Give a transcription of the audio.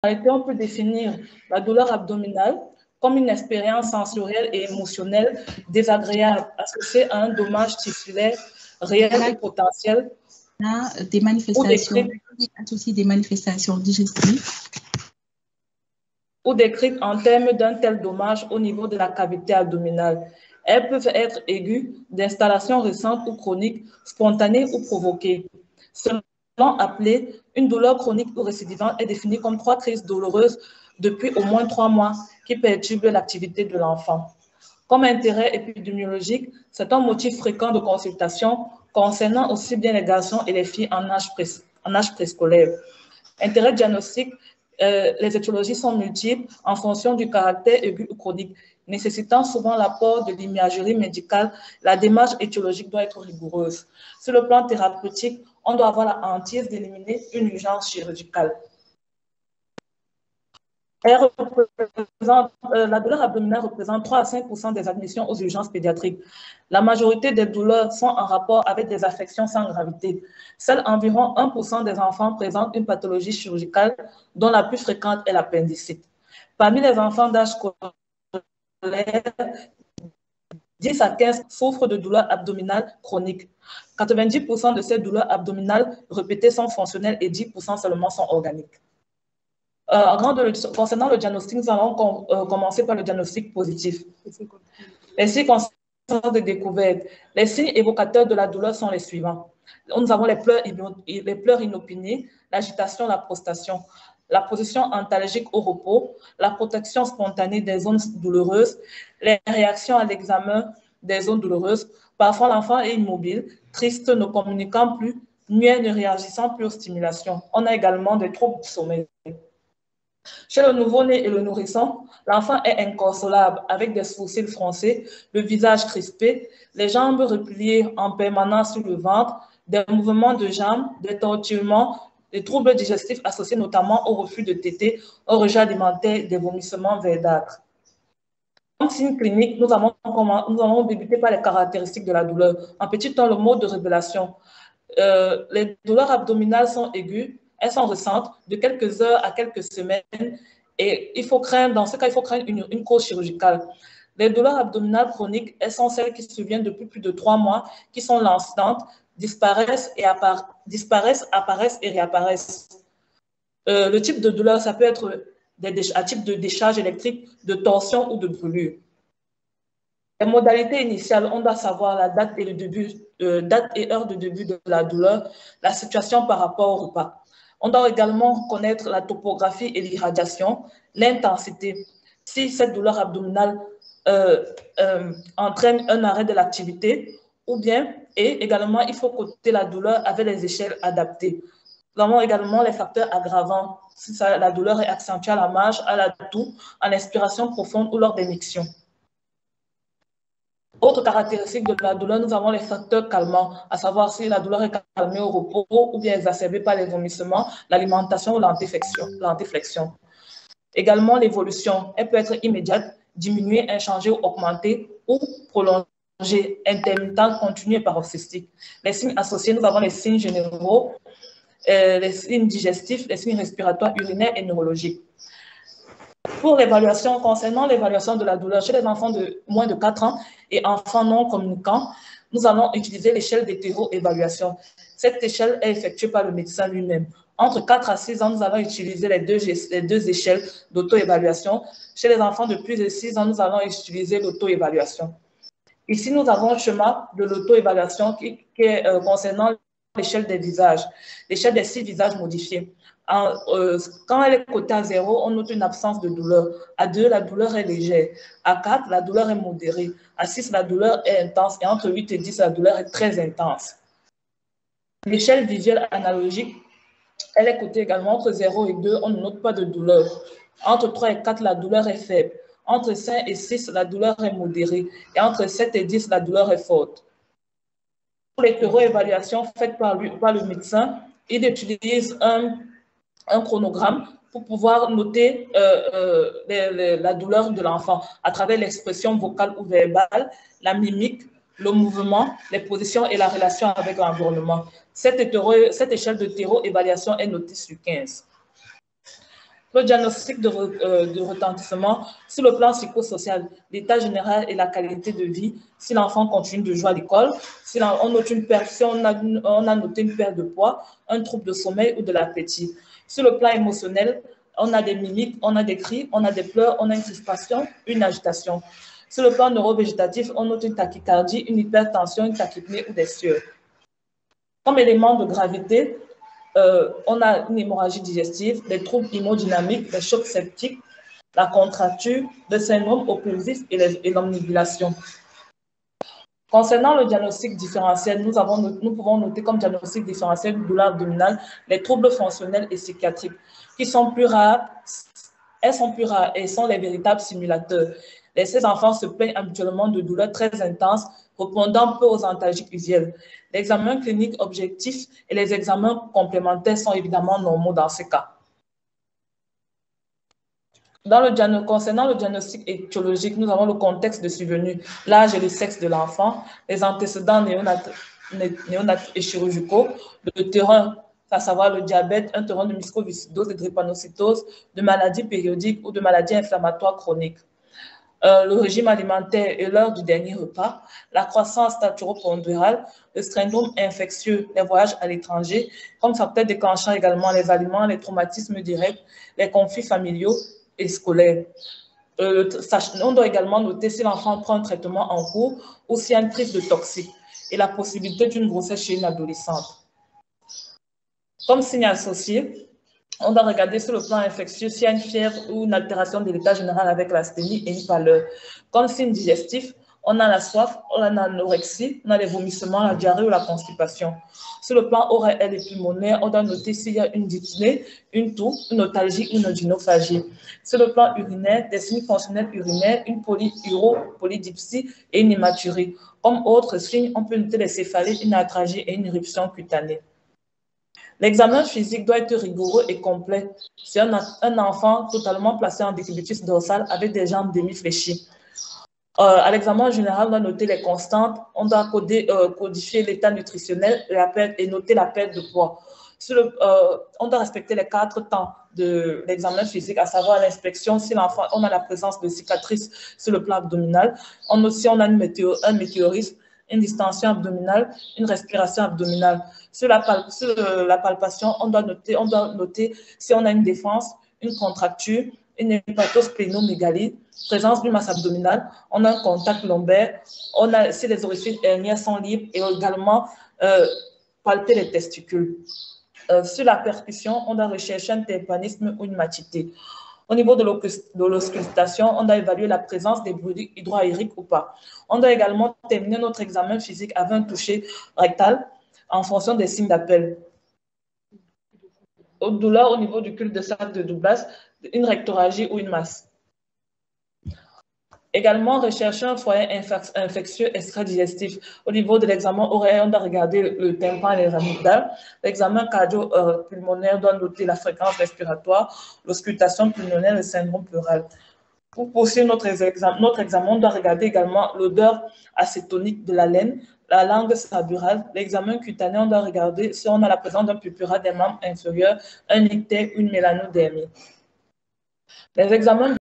on peut définir la douleur abdominale comme une expérience sensorielle et émotionnelle désagréable associée à un dommage tissulaire réel et potentiel. Des manifestations, associées des manifestations digestives. Ou décrites en termes d'un tel dommage au niveau de la cavité abdominale. Elles peuvent être aiguës, d'installation récente ou chronique, spontanée ou provoquée. Selon appelé, une douleur chronique ou récidivante est définie comme 3 crises douloureuses depuis au moins 3 mois qui perturbent l'activité de l'enfant. Comme intérêt épidémiologique, c'est un motif fréquent de consultation concernant aussi bien les garçons et les filles en âge préscolaire. Intérêt diagnostique, les étiologies sont multiples en fonction du caractère aigu ou chronique, nécessitant souvent l'apport de l'imagerie médicale. La démarche étiologique doit être rigoureuse. Sur le plan thérapeutique, on doit avoir la hantise d'éliminer une urgence chirurgicale. La douleur abdominale représente 3 à 5% des admissions aux urgences pédiatriques. La majorité des douleurs sont en rapport avec des affections sans gravité. Seuls environ 1% des enfants présentent une pathologie chirurgicale dont la plus fréquente est l'appendicite. Parmi les enfants d'âge scolaire, 10 à 15 souffrent de douleurs abdominales chroniques. 90% de ces douleurs abdominales répétées sont fonctionnelles et 10% seulement sont organiques. Concernant le diagnostic, nous allons commencer par le diagnostic positif. Les circonstances de découverte. Les signes évocateurs de la douleur sont les suivants. Nous avons les pleurs inopinées, l'agitation, la prostration, la position antalgique au repos, la protection spontanée des zones douloureuses, les réactions à l'examen des zones douloureuses. Parfois, l'enfant est immobile, triste, ne communiquant plus, muet, ne réagissant plus aux stimulations. On a également des troubles du sommeil. Chez le nouveau-né et le nourrisson, l'enfant est inconsolable avec des sourcils froncés, le visage crispé, les jambes repliées en permanence sur le ventre, des mouvements de jambes, des tortillements, des troubles digestifs associés notamment au reflux de tétée, au rejet alimentaire, des vomissements verdâtres. Comme signe clinique, nous allons débuter par les caractéristiques de la douleur. En petit temps, le mode de révélation. Les douleurs abdominales sont aiguës, elles sont récentes, de quelques heures à quelques semaines, et dans ce cas, il faut craindre une cause chirurgicale. Les douleurs abdominales chroniques, elles sont celles qui surviennent depuis plus de 3 mois, qui sont lancinantes, disparaissent, apparaissent et réapparaissent. Le type de douleur, ça peut être un type de décharge électrique, de torsion ou de brûlure. Les modalités initiales, on doit savoir la date et heure de début de la douleur, la situation par rapport au repas. On doit également connaître la topographie et l'irradiation, l'intensité. Si cette douleur abdominale entraîne un arrêt de l'activité, et également, il faut coter la douleur avec les échelles adaptées. Nous avons également les facteurs aggravants, si la douleur est accentuée à la marge, à la toux, en inspiration profonde ou lors des mictions. Autre caractéristique de la douleur, nous avons les facteurs calmants, à savoir si la douleur est calmée au repos ou bien exacerbée par les vomissements, l'alimentation ou l'antiflexion. Également, l'évolution, elle peut être immédiate, diminuée, inchangée ou augmentée ou prolongée, intermittente, continue et paroxystique. Les signes associés, nous avons les signes généraux, les signes digestifs, les signes respiratoires, urinaires et neurologiques. Pour l'évaluation, concernant l'évaluation de la douleur chez les enfants de moins de 4 ans et enfants non communicants, nous allons utiliser l'échelle d'hétéro-évaluation. Cette échelle est effectuée par le médecin lui-même. Entre 4 à 6 ans, nous allons utiliser les deux échelles d'auto-évaluation. Chez les enfants de plus de 6 ans, nous allons utiliser l'auto-évaluation. Ici, nous avons le schéma de l'auto-évaluation qui est concernant l'échelle des visages, l'échelle des 6 visages modifiés. Quand elle est cotée à 0, on note une absence de douleur. À 2, la douleur est légère. À 4, la douleur est modérée. À 6, la douleur est intense. Et entre 8 et 10, la douleur est très intense. L'échelle visuelle analogique, elle est cotée également entre 0 et 2, on ne note pas de douleur. Entre 3 et 4, la douleur est faible. Entre 5 et 6, la douleur est modérée. Et entre 7 et 10, la douleur est forte. Pour l'hétéro-évaluation faite par le médecin, il utilise un chronogramme pour pouvoir noter la douleur de l'enfant à travers l'expression vocale ou verbale, la mimique, le mouvement, les positions et la relation avec l'environnement. Cette échelle d'hétéro-évaluation est notée sur 15. Le diagnostic de retentissement sur le plan psychosocial, l'état général et la qualité de vie, si l'enfant continue de jouer à l'école, si on note une perte, si on a noté une perte de poids, un trouble de sommeil ou de l'appétit. Sur le plan émotionnel, on a des mimiques, on a des cris, on a des pleurs, on a une crispation, une agitation. Sur le plan neurovégétatif, on note une tachycardie, une hypertension, une tachypnée ou des sueurs. Comme élément de gravité, on a une hémorragie digestive, des troubles hémodynamiques, des chocs septiques, la contracture, le syndrome oppulsif et l'omnibulation. Concernant le diagnostic différentiel, nous pouvons noter comme diagnostic différentiel de douleur abdominale les troubles fonctionnels et psychiatriques, qui sont plus rares. Elles sont plus rares et sont les véritables simulateurs. Ces enfants se plaignent habituellement de douleurs très intenses, répondant peu aux antalgiques usuels. L'examen clinique objectif et les examens complémentaires sont évidemment normaux dans ces cas. Concernant le diagnostic étiologique, nous avons le contexte de survenue, l'âge et le sexe de l'enfant, les antécédents néonataux et chirurgicaux, le terrain, à savoir le diabète, un terrain de mucoviscidose, de drépanocytose, de maladies périodiques ou de maladies inflammatoires chroniques. Le régime alimentaire et l'heure du dernier repas, la croissance staturo-pondérale, le syndrome infectieux, les voyages à l'étranger, comme facteur déclenchant également les aliments, les traumatismes directs, les conflits familiaux et scolaires. On doit également noter si l'enfant prend un traitement en cours ou s'il y a une prise de toxiques et la possibilité d'une grossesse chez une adolescente. Comme signe associé, on doit regarder sur le plan infectieux s'il y a une fièvre ou une altération de l'état général avec l'asthénie et une pâleur. Comme signe digestif, on a la soif, on a l'anorexie, on a les vomissements, la diarrhée ou la constipation. Sur le plan ORL et pulmonaire, on doit noter s'il y a une dyspnée, une toux, une otalgie ou une odynophagie. Sur le plan urinaire, des signes fonctionnels urinaires, une polydipsie et une hématurie. Comme autres signes, on peut noter les céphalées, une atragie et une éruption cutanée. L'examen physique doit être rigoureux et complet. C'est un enfant totalement placé en décubitus dorsal avec des jambes demi-fléchies. À l'examen général, on doit noter les constantes, on doit codifier l'état nutritionnel et noter la perte de poids. On doit respecter les 4 temps de l'examen physique, à savoir l'inspection, si l'enfant, on a la présence de cicatrices sur le plan abdominal, on a un météorisme, une distension abdominale, une respiration abdominale. Sur la palpation, on doit noter si on a une défense, une contracture, une hépatosplénomégalie, présence d'une masse abdominale, on a un contact lombaire, si les orifices herniens sont libres et également palper les testicules. Sur la percussion, on doit rechercher un tympanisme ou une matité. Au niveau de l'auscultation, on doit évaluer la présence des bruits hydroaériques ou pas. On doit également terminer notre examen physique avec un toucher rectal en fonction des signes d'appel. Douleur au niveau du cul de sac de Douglas, une rectorragie ou une masse. Également, rechercher un foyer infectieux extra-digestif. Au niveau de l'examen oral, on doit regarder le tympan et les amygdales. L'examen cardio-pulmonaire doit noter la fréquence respiratoire, l'auscultation pulmonaire et le syndrome pleural. Pour poursuivre notre examen, on doit regarder également l'odeur acétonique de la laine, la langue saburale. L'examen cutané, on doit regarder si on a la présence d'un purpura des membres inférieurs, un ictère, une mélanodermie. Les examens